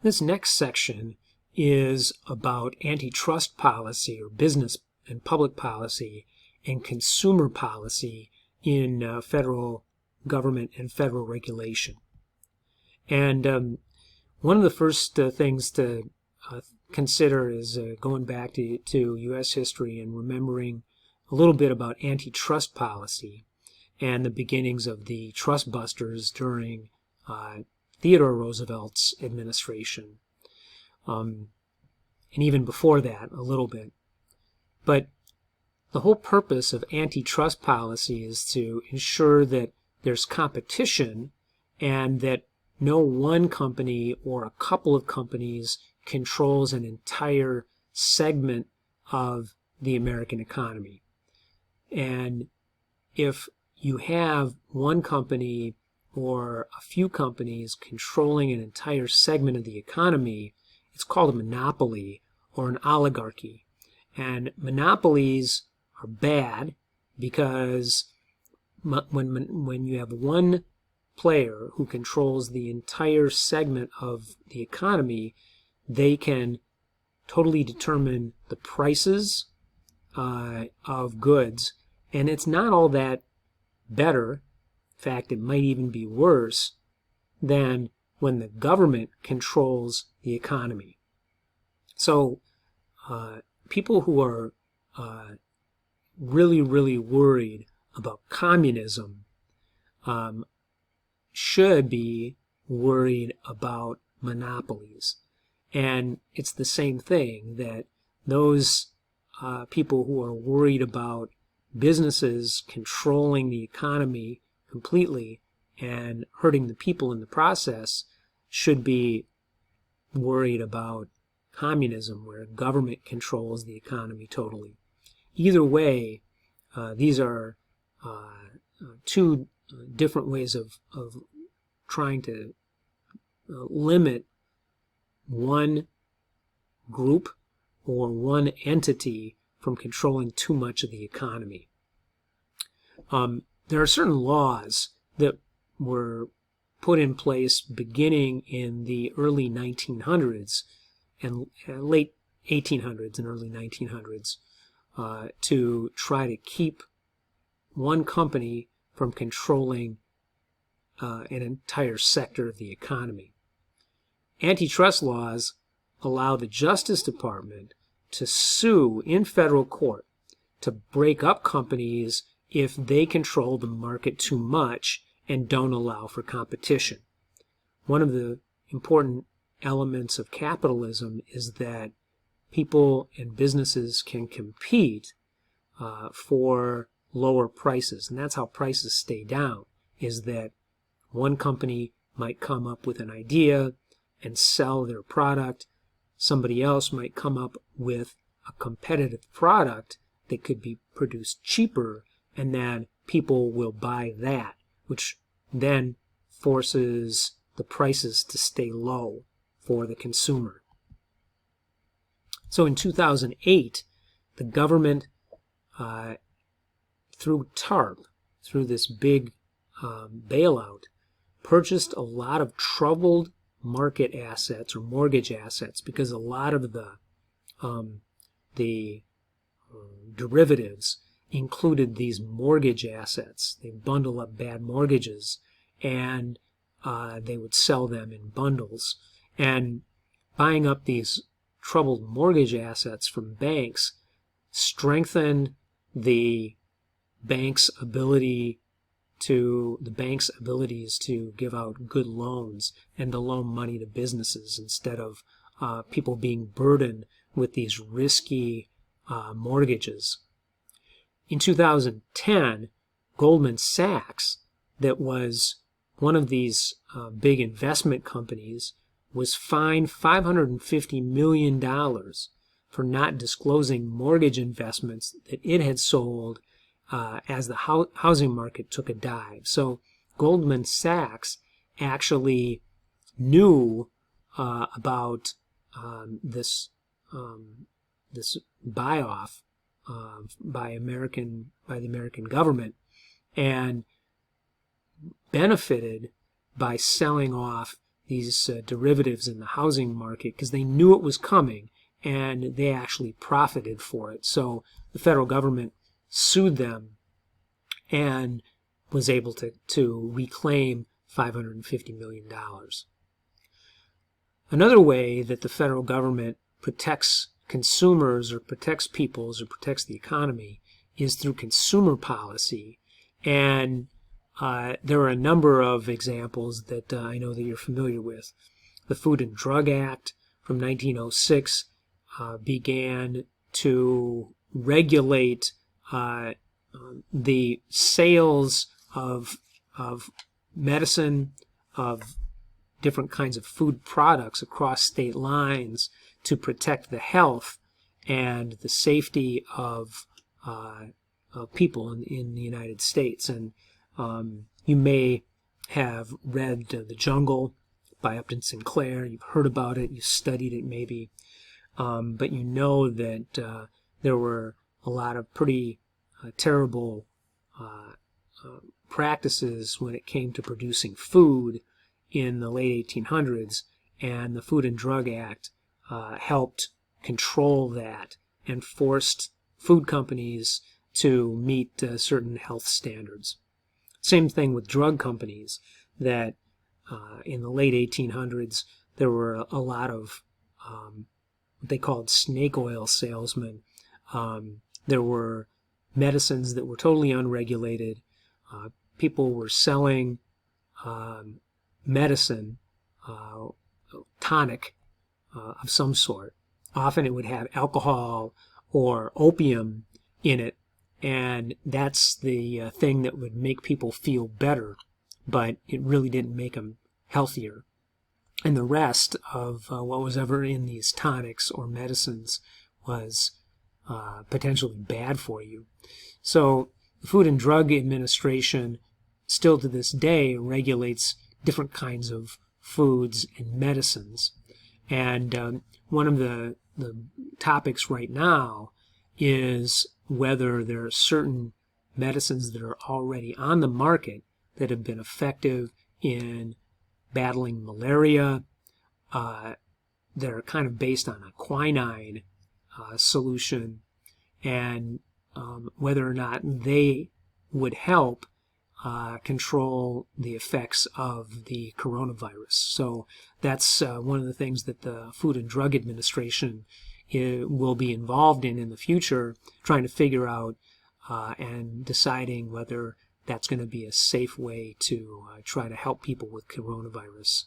This next section is about antitrust policy or business and public policy and consumer policy in federal government and federal regulation. And one of the first things to consider is going back to U.S. history and remembering a little bit about antitrust policy and the beginnings of the trust busters during Theodore Roosevelt's administration, and even before that a little bit. But the whole purpose of antitrust policy is to ensure that there's competition and that no one company or a couple of companies controls an entire segment of the American economy. And if you have one company or a few companies controlling an entire segment of the economy, it's called a monopoly or an oligarchy. And monopolies are bad because when you have one player who controls the entire segment of the economy, they can totally determine the prices of goods, and it's not all that better. In fact, it might even be worse than when the government controls the economy. So people who are really, really worried about communism should be worried about monopolies. And it's the same thing, that those people who are worried about businesses controlling the economy completely and hurting the people in the process should be worried about communism, where government controls the economy totally. Either way, these are two different ways of trying to limit one group or one entity from controlling too much of the economy. There are certain laws that were put in place beginning in the early 1900s and late 1800s and early 1900s to try to keep one company from controlling an entire sector of the economy. Antitrust laws allow the Justice Department to sue in federal court to break up companies if they control the market too much and don't allow for competition. One of the important elements of capitalism is that people and businesses can compete for lower prices, and that's how prices stay down, is that one company might come up with an idea and sell their product. Somebody else might come up with a competitive product that could be produced cheaper, and then people will buy that, which then forces the prices to stay low for the consumer. So in 2008, the government, through TARP, through this big bailout, purchased a lot of troubled market assets or mortgage assets, because a lot of the derivatives included these mortgage assets. They bundle up bad mortgages and they would sell them in bundles. And buying up these troubled mortgage assets from banks strengthened the bank's abilities to give out good loans and to loan money to businesses instead of people being burdened with these risky mortgages. In 2010, Goldman Sachs, that was one of these big investment companies, was fined $550 million for not disclosing mortgage investments that it had sold as the housing market took a dive. So Goldman Sachs actually knew about this buy-off by the American government, and benefited by selling off these derivatives in the housing market because they knew it was coming and they actually profited for it. So the federal government sued them and was able to reclaim $550 million. Another way that the federal government protects consumers or protects peoples or protects the economy is through consumer policy. And there are a number of examples that I know that you're familiar with. The Food and Drug Act from 1906 began to regulate the sales of medicine, of different kinds of food products across state lines to protect the health and the safety of people in the United States. And you may have read The Jungle by Upton Sinclair. You've heard about it. You've studied it maybe. But you know that there were a lot of pretty terrible practices when it came to producing food in the late 1800s, and the Food and Drug Act helped control that and forced food companies to meet certain health standards. Same thing with drug companies, that in the late 1800s there were a lot of what they called snake oil salesmen. There were medicines that were totally unregulated. People were selling medicine, tonic of some sort. Often it would have alcohol or opium in it, and that's the thing that would make people feel better, but it really didn't make them healthier. And the rest of what was ever in these tonics or medicines was potentially bad for you. So the Food and Drug Administration still to this day regulates different kinds of foods and medicines. And one of the topics right now is whether there are certain medicines that are already on the market that have been effective in battling malaria, that are kind of based on a quinine solution, and whether or not they would help control the effects of the coronavirus. So that's one of the things that the Food and Drug Administration will be involved in the future, trying to figure out and deciding whether that's going to be a safe way to try to help people with coronavirus,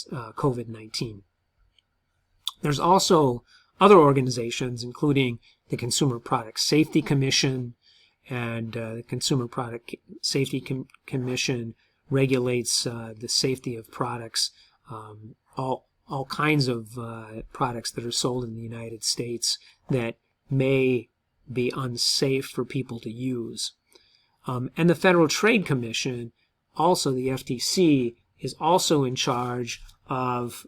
COVID-19. There's also other organizations, including the Consumer Product Safety Commission, and the Consumer Product Safety Commission regulates the safety of products, all kinds of products that are sold in the United States that may be unsafe for people to use. And the Federal Trade Commission, also the FTC, is also in charge of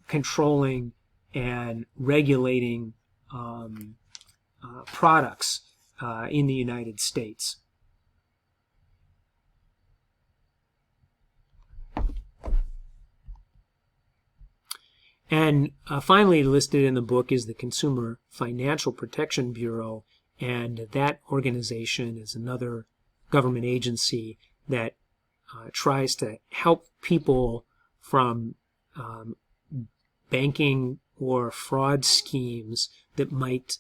controlling and regulating products in the United States. And finally listed in the book is the Consumer Financial Protection Bureau, and that organization is another government agency that tries to help people from banking or fraud schemes that might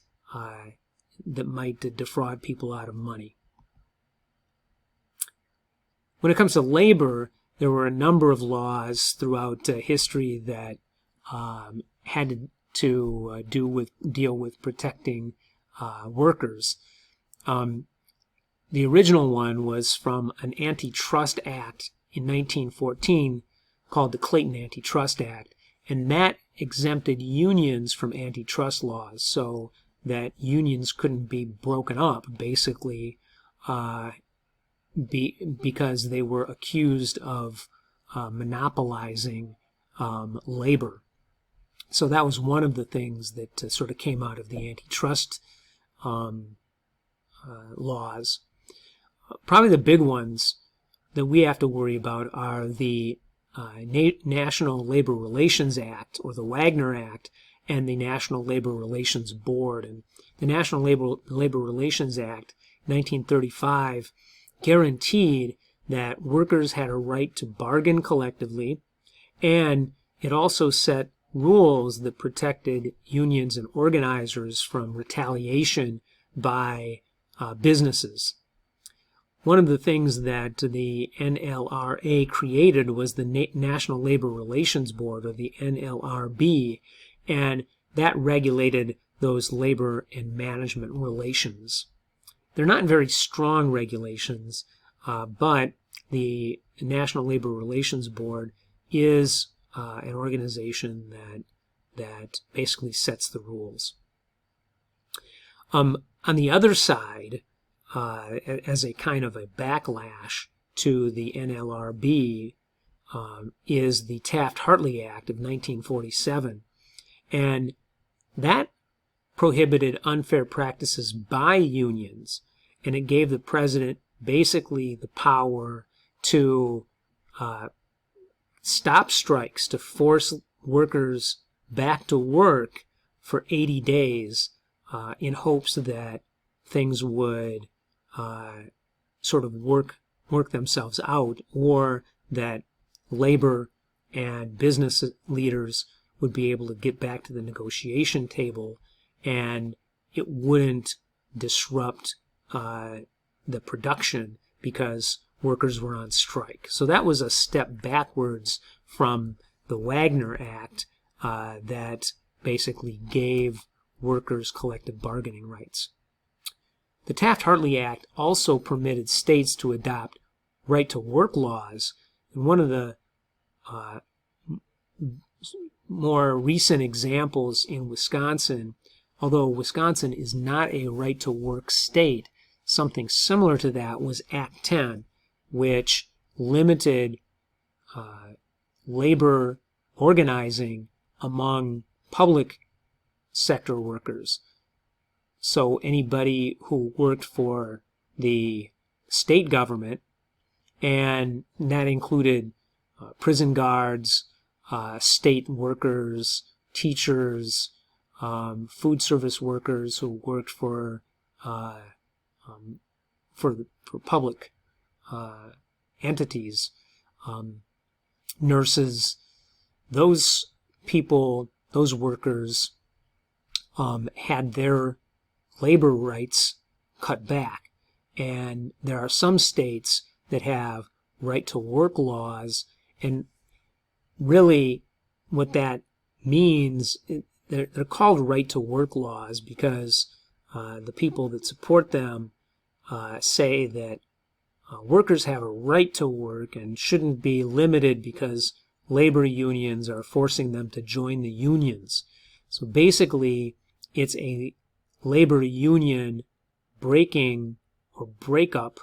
defraud people out of money. When it comes to labor, there were a number of laws throughout history that had to deal with protecting workers. The original one was from an antitrust act in 1914 called the Clayton Antitrust Act, and that exempted unions from antitrust laws, so that unions couldn't be broken up, basically, because they were accused of monopolizing labor. So that was one of the things that sort of came out of the antitrust laws. Probably the big ones that we have to worry about are the National Labor Relations Act, or the Wagner Act, and the National Labor Relations Board. And the National Labor Relations Act, 1935, guaranteed that workers had a right to bargain collectively, and it also set rules that protected unions and organizers from retaliation by businesses. One of the things that the NLRA created was the National Labor Relations Board, or the NLRB, and that regulated those labor and management relations. They're not very strong regulations, but the National Labor Relations Board is an organization that basically sets the rules. On the other side, as a kind of a backlash to the NLRB, is the Taft-Hartley Act of 1947. And that prohibited unfair practices by unions, and it gave the president basically the power to stop strikes, to force workers back to work for 80 days in hopes that things would sort of work themselves out, or that labor and business leaders would be able to get back to the negotiation table, and it wouldn't disrupt the production because workers were on strike. So that was a step backwards from the Wagner Act that basically gave workers collective bargaining rights. The Taft-Hartley Act also permitted states to adopt right-to-work laws, and one of the more recent examples in Wisconsin, although Wisconsin is not a right-to-work state, something similar to that was Act 10, which limited labor organizing among public sector workers. So anybody who worked for the state government, and that included prison guards, state workers, teachers, food service workers who worked for public entities, nurses, those people, those workers had their labor rights cut back. And there are some states that have right-to-work laws, and really what that means, they're called right-to-work laws because the people that support them say that workers have a right to work and shouldn't be limited because labor unions are forcing them to join the unions. So basically, it's a labor union breaking or breakup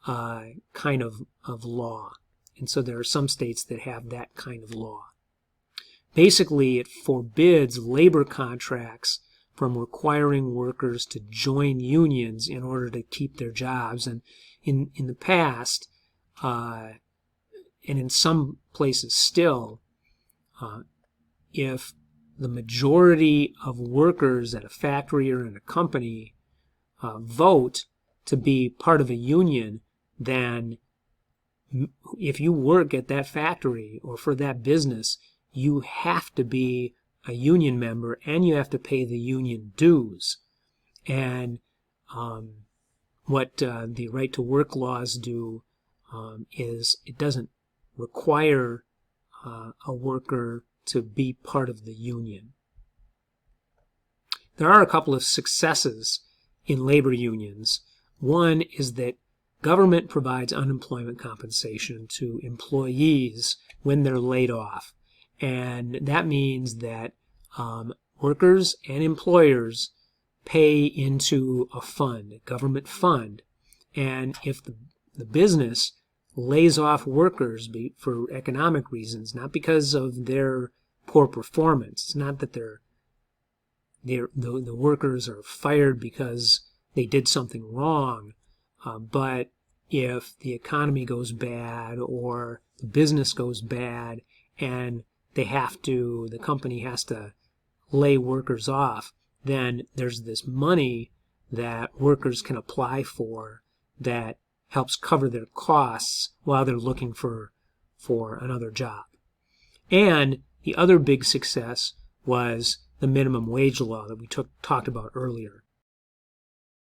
kind of law. And so there are some states that have that kind of law. Basically, it forbids labor contracts from requiring workers to join unions in order to keep their jobs. And in the past, and in some places still, if the majority of workers at a factory or in a company vote to be part of a union, then if you work at that factory or for that business, you have to be a union member and you have to pay the union dues. And what the right to work laws do is it doesn't require a worker to be part of the union. There are a couple of successes in labor unions. One is that government provides unemployment compensation to employees when they're laid off. And that means that workers and employers pay into a fund, a government fund. And if the business lays off workers for economic reasons, not because of their poor performance, it's not that the workers are fired because they did something wrong, but if the economy goes bad or the business goes bad and the company has to lay workers off, then there's this money that workers can apply for that helps cover their costs while they're looking for another job. And the other big success was the minimum wage law that we talked about earlier.